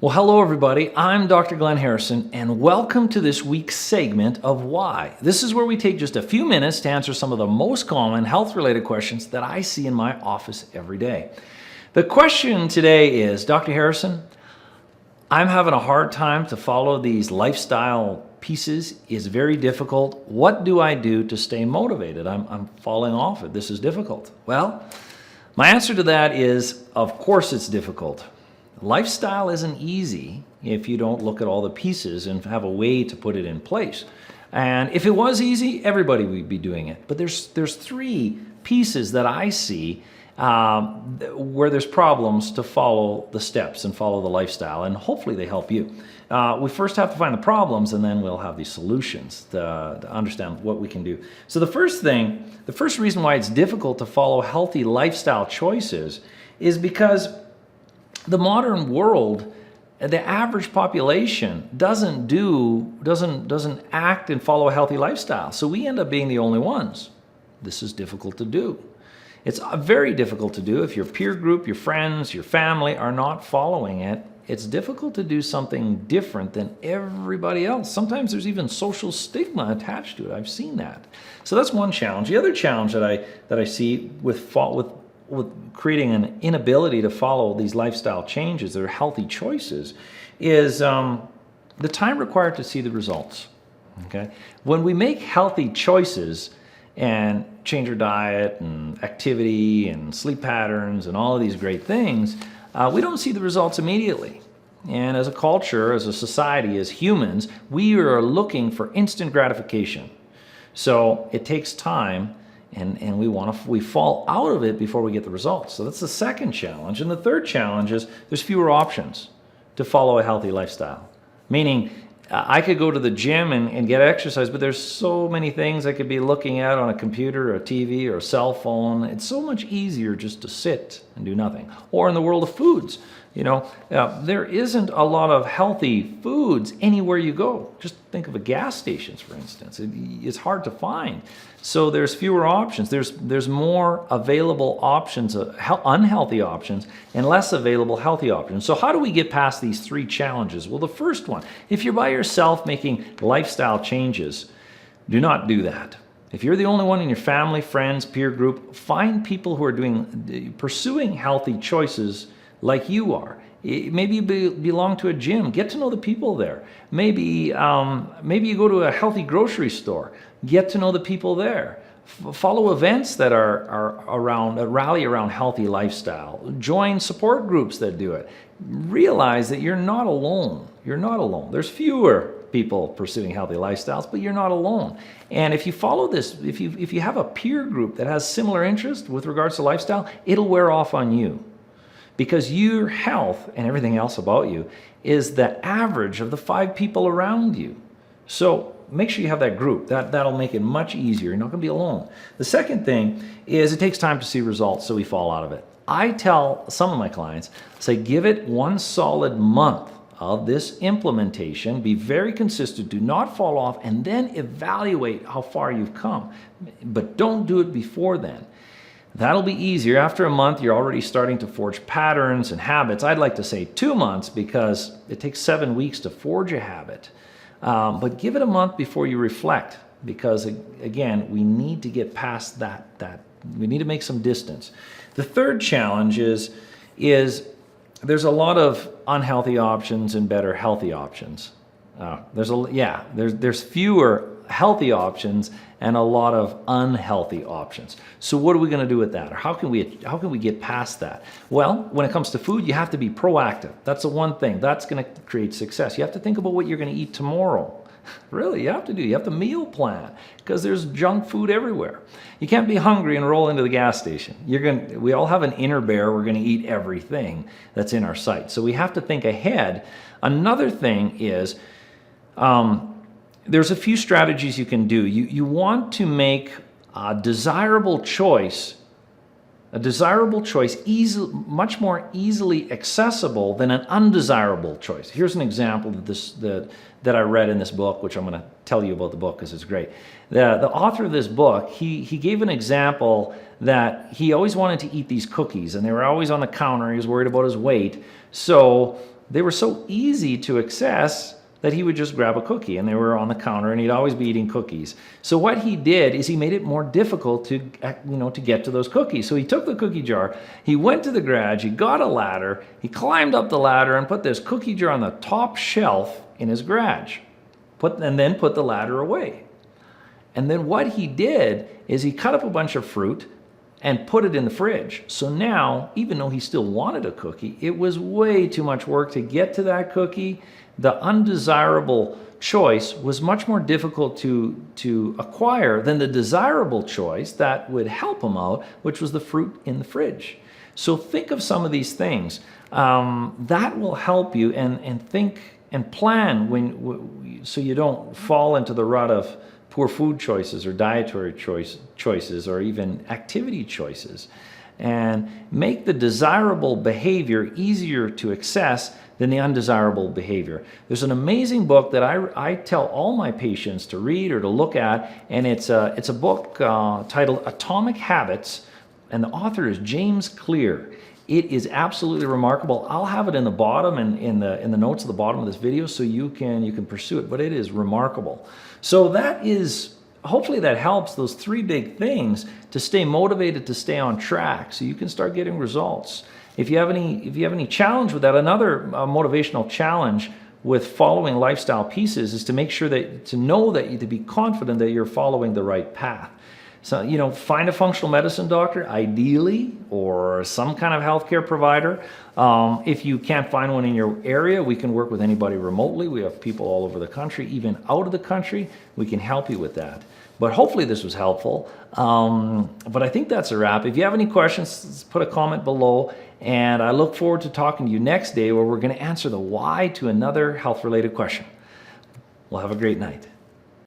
Well, hello everybody. I'm Dr. Glenn Harrison and welcome to this week's segment of Why. This is where we take just a few minutes to answer some of the most common health-related questions that I see in my office every day. The question today is, Dr. Harrison, I'm having a hard time to follow these lifestyle pieces. It's very difficult. What do I do to stay motivated? I'm falling off it. This is difficult. Well, my answer to that is, of course it's difficult. Lifestyle isn't easy if you don't look at all the pieces and have a way to put it in place. And if it was easy, everybody would be doing it. But there's three pieces that I see where there's problems to follow the steps and follow the lifestyle, and hopefully they help you. We first have to find the problems, and then we'll have these solutions to understand what we can do. So the first reason why it's difficult to follow healthy lifestyle choices is because the modern world, the average population doesn't act and follow a healthy lifestyle. So we end up being the only ones. This is difficult to do. It's very difficult to do if your peer group, your friends, your family are not following it. It's difficult to do something different than everybody else. Sometimes there's even social stigma attached to it. I've seen that. So that's one challenge. The other challenge that I see with creating an inability to follow these lifestyle changes that are healthy choices is the time required to see the results. Okay? When we make healthy choices and change our diet and activity and sleep patterns and all of these great things, we don't see the results immediately. And as a culture, as a society, as humans, we are looking for instant gratification. So it takes time. And we fall out of it before we get the results. So that's the second challenge. And the third challenge is there's fewer options to follow a healthy lifestyle. Meaning, I could go to the gym and get exercise, but there's so many things I could be looking at on a computer or a TV or a cell phone. It's so much easier just to sit and do nothing. Or in the world of foods, there isn't a lot of healthy foods anywhere you go. Just think of gas stations, for instance. It's hard to find. So there's fewer options. There's more available options, unhealthy options, and less available healthy options. So how do we get past these three challenges? Well, the first one, if you're by yourself making lifestyle changes, do not do that. If you're the only one in your family, friends, peer group, find people who are pursuing healthy choices like you are. Maybe you belong to a gym. Get to know the people there. Maybe you go to a healthy grocery store. Get to know the people there. Follow events that rally around healthy lifestyle. Join support groups that do it. Realize that you're not alone. You're not alone. There's fewer people pursuing healthy lifestyles, but you're not alone. And if you follow this, if you have a peer group that has similar interests with regards to lifestyle, it'll wear off on you. Because your health and everything else about you is the average of the 5 people around you. So make sure you have that group. That'll make it much easier. You're not going to be alone. The second thing is it takes time to see results, so we fall out of it. I tell some of my clients, say, give it one solid month of this implementation. Be very consistent. Do not fall off, and then evaluate how far you've come. But don't do it before then. That'll be easier. After a month, you're already starting to forge patterns and habits. I'd like to say 2 months because it takes 7 weeks to forge a habit. But give it a month before you reflect because, again, we need to get past that. We need to make some distance. The third challenge is there's a lot of unhealthy options and better healthy options. There's fewer healthy options and a lot of unhealthy options. So what are we going to do with that? Or how can we get past that? Well, when it comes to food, you have to be proactive. That's the one thing. That's going to create success. You have to think about what you're going to eat tomorrow. Really, you have to meal plan because there's junk food everywhere. You can't be hungry and roll into the gas station. We all have an inner bear. We're going to eat everything that's in our sight. So we have to think ahead. Another thing is there's a few strategies you can do. You want to make a desirable choice much more easily accessible than an undesirable choice. Here's an example that I read in this book, which I'm going to tell you about the book because it's great. The author of this book, he gave an example that he always wanted to eat these cookies, and they were always on the counter. He was worried about his weight. So they were so easy to access that he would just grab a cookie, and they were on the counter, and he'd always be eating cookies. So what he did is he made it more difficult to, to get to those cookies. So he took the cookie jar, he went to the garage, he got a ladder, he climbed up the ladder and put this cookie jar on the top shelf in his garage, and then put the ladder away. And then what he did is he cut up a bunch of fruit and put it in the fridge. So now, even though he still wanted a cookie, it was way too much work to get to that cookie. The undesirable choice was much more difficult to acquire than the desirable choice that would help him out, which was the fruit in the fridge. So think of some of these things. That will help you and think and plan so you don't fall into the rut of poor food choices or dietary choices or even activity choices. And make the desirable behavior easier to access than the undesirable behavior. There's an amazing book that I tell all my patients to read or to look at, and it's a book titled Atomic Habits, and the author is James Clear. It is absolutely remarkable. I'll have it in the bottom and in the notes at the bottom of this video so you can pursue it, but it is remarkable. So that is, hopefully that helps, those three big things, to stay motivated, to stay on track so you can start getting results. If you have any challenge with that, another motivational challenge with following lifestyle pieces is to make sure to be confident that you're following the right path. So, find a functional medicine doctor, ideally, or some kind of healthcare provider. If you can't find one in your area, we can work with anybody remotely. We have people all over the country, even out of the country. We can help you with that. But hopefully this was helpful. But I think that's a wrap. If you have any questions, put a comment below. And I look forward to talking to you next day where we're going to answer the why to another health-related question. Well, have a great night.